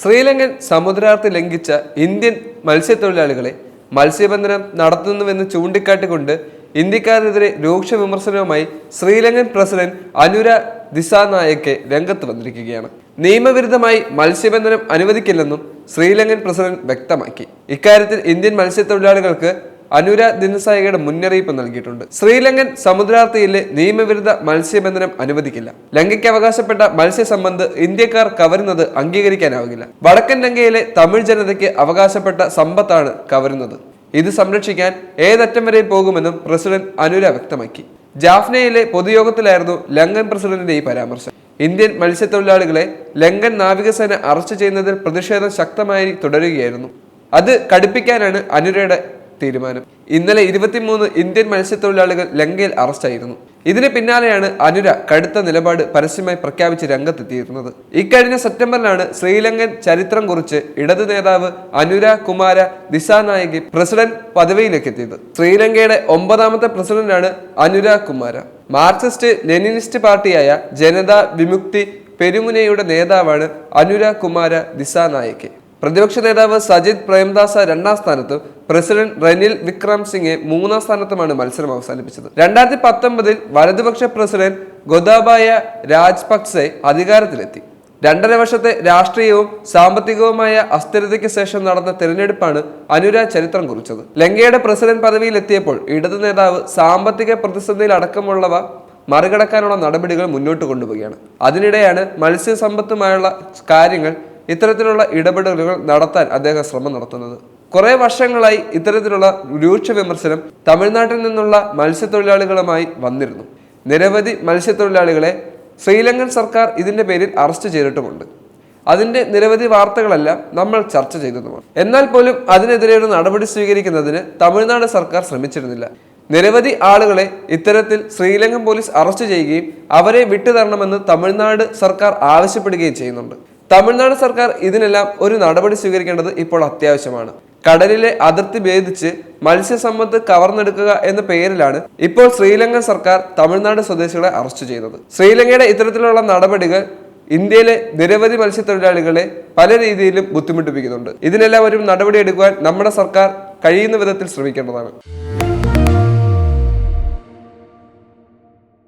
Sri Lankan സമുദ്രാതിർത്തി ലംഘിച്ച Indian മത്സ്യത്തൊഴിലാളികളെ മത്സ്യബന്ധനം നടത്തുന്നുവെന്ന് ചൂണ്ടിക്കാട്ടിക്കൊണ്ട് ഇന്ത്യക്കാരെതിരെ രൂക്ഷ വിമർശനവുമായി ശ്രീലങ്കൻ പ്രസിഡന്റ് അനുര ദിസാനായക്കെ രംഗത്ത് വന്നിരിക്കുകയാണ്. നിയമവിരുദ്ധമായി മത്സ്യബന്ധനം അനുവദിക്കില്ലെന്നും ശ്രീലങ്കൻ പ്രസിഡന്റ് വ്യക്തമാക്കി. ഇക്കാര്യത്തിൽ ഇന്ത്യൻ മത്സ്യത്തൊഴിലാളികൾക്ക് അനുര ദിനസായകയുടെ മുന്നറിയിപ്പ് നൽകിയിട്ടുണ്ട്. ശ്രീലങ്കൻ സമുദ്രാതിർത്തിയിലെ നിയമവിരുദ്ധ മത്സ്യബന്ധനം അനുവദിക്കില്ല. ലങ്കയ്ക്ക് അവകാശപ്പെട്ട മത്സ്യസമ്പത്ത് ഇന്ത്യക്കാർ കവരുന്നത് അംഗീകരിക്കാനാവില്ല. വടക്കൻ ലങ്കയിലെ തമിഴ് ജനതയ്ക്ക് അവകാശപ്പെട്ട സമ്പത്താണ് കവരുന്നത്. ഇത് സംരക്ഷിക്കാൻ ഏതറ്റം വരെ പോകുമെന്നും പ്രസിഡന്റ് അനുര വ്യക്തമാക്കി. ജാഫ്നയിലെ പൊതുയോഗത്തിലായിരുന്നു ലങ്കൻ പ്രസിഡന്റിന്റെ ഈ പരാമർശം. ഇന്ത്യൻ മത്സ്യത്തൊഴിലാളികളെ ലങ്കൻ നാവികസേന അറസ്റ്റ് ചെയ്യുന്നതിൽ പ്രതിഷേധം ശക്തമായി തുടരുകയായിരുന്നു. അത് കടുപ്പിക്കാനാണ് അനുരയുടെ തീരുമാനം. ഇന്നലെ 23 ഇന്ത്യൻ മത്സ്യത്തൊഴിലാളികൾ ലങ്കയിൽ അറസ്റ്റായിരുന്നു. ഇതിന് പിന്നാലെയാണ് അനുര കടുത്ത നിലപാട് പരസ്യമായി പ്രഖ്യാപിച്ച് രംഗത്തെത്തിയിരുന്നത്. ഇക്കഴിഞ്ഞ സെപ്റ്റംബറിലാണ് ശ്രീലങ്കൻ ചരിത്രം കുറിച്ച് ഇടതു നേതാവ് അനുര കുമാര ദിസാനായകെ പ്രസിഡന്റ് പദവിയിലേക്ക് എത്തിയത്. ശ്രീലങ്കയുടെ 9ാമത്തെ പ്രസിഡന്റാണ് അനുര കുമാര. മാർക്സിസ്റ്റ് ലെനിനിസ്റ്റ് പാർട്ടിയായ ജനതാ വിമുക്തി പെരുമുനയുടെ നേതാവാണ് അനുര കുമാര ദിസാനായകെ. പ്രതിപക്ഷ നേതാവ് സജിത് പ്രേംദാസ 2ാം സ്ഥാനത്തും പ്രസിഡന്റ് റനിൽ വിക്രം സിംഗെ 3ാം സ്ഥാനത്തുമാണ് മത്സരം അവസാനിപ്പിച്ചത്. 2019 വലതുപക്ഷ പ്രസിഡന്റ് ഗോതബായ രാജപക്സെ അധികാരത്തിലെത്തി. 2.5 വർഷത്തെ രാഷ്ട്രീയവും സാമ്പത്തികവുമായ അസ്ഥിരതയ്ക്ക് ശേഷം നടന്ന തെരഞ്ഞെടുപ്പാണ് അനുര ചരിത്രം കുറിച്ചത്. ലങ്കയുടെ പ്രസിഡന്റ് പദവിയിലെത്തിയപ്പോൾ ഇടതു നേതാവ് സാമ്പത്തിക പ്രതിസന്ധിയിൽ അടക്കമുള്ളവ മറികടക്കാനുള്ള നടപടികൾ മുന്നോട്ട് കൊണ്ടുപോവുകയാണ്. അതിനിടെയാണ് മത്സ്യസമ്പത്തുമായുള്ള കാര്യങ്ങൾ ഇത്തരത്തിലുള്ള ഇടപെടലുകൾ നടത്താൻ അദ്ദേഹം ശ്രമം നടത്തുന്നത്. കുറെ വർഷങ്ങളായി ഇത്തരത്തിലുള്ള രൂക്ഷ വിമർശനം തമിഴ്നാട്ടിൽ നിന്നുള്ള മത്സ്യത്തൊഴിലാളികളുമായി വന്നിരുന്നു. നിരവധി മത്സ്യത്തൊഴിലാളികളെ ശ്രീലങ്കൻ സർക്കാർ ഇതിന്റെ പേരിൽ അറസ്റ്റ് ചെയ്തിട്ടുമുണ്ട്. അതിന്റെ നിരവധി വാർത്തകളെല്ലാം നമ്മൾ ചർച്ച ചെയ്തതുമാണ്. എന്നാൽ പോലും അതിനെതിരെ ഒരു നടപടി സ്വീകരിക്കുന്നതിന് തമിഴ്നാട് സർക്കാർ ശ്രമിച്ചിരുന്നില്ല. നിരവധി ആളുകളെ ഇത്തരത്തിൽ ശ്രീലങ്കൻ പോലീസ് അറസ്റ്റ് ചെയ്യുകയും അവരെ വിട്ടുതരണമെന്ന് തമിഴ്നാട് സർക്കാർ ആവശ്യപ്പെടുകയും ചെയ്യുന്നുണ്ട്. തമിഴ്നാട് സർക്കാർ ഇതിനെല്ലാം ഒരു നടപടി സ്വീകരിക്കേണ്ടത് ഇപ്പോൾ അത്യാവശ്യമാണ്. കടലിലെ അതിർത്തി ഭേദിച്ച് മത്സ്യസമ്പത്ത് കവർന്നെടുക്കുക എന്ന പേരിലാണ് ഇപ്പോൾ ശ്രീലങ്കൻ സർക്കാർ തമിഴ്നാട് സ്വദേശികളെ അറസ്റ്റ് ചെയ്യുന്നത്. ശ്രീലങ്കയുടെ ഇത്തരത്തിലുള്ള നടപടികൾ ഇന്ത്യയിലെ നിരവധി മത്സ്യത്തൊഴിലാളികളെ പല രീതിയിലും ബുദ്ധിമുട്ടിപ്പിക്കുന്നുണ്ട്. ഇതിനെല്ലാം ഒരു നടപടി എടുക്കുവാൻ നമ്മുടെ സർക്കാർ കഴിയുന്ന വിധത്തിൽ ശ്രമിക്കേണ്ടതാണ്.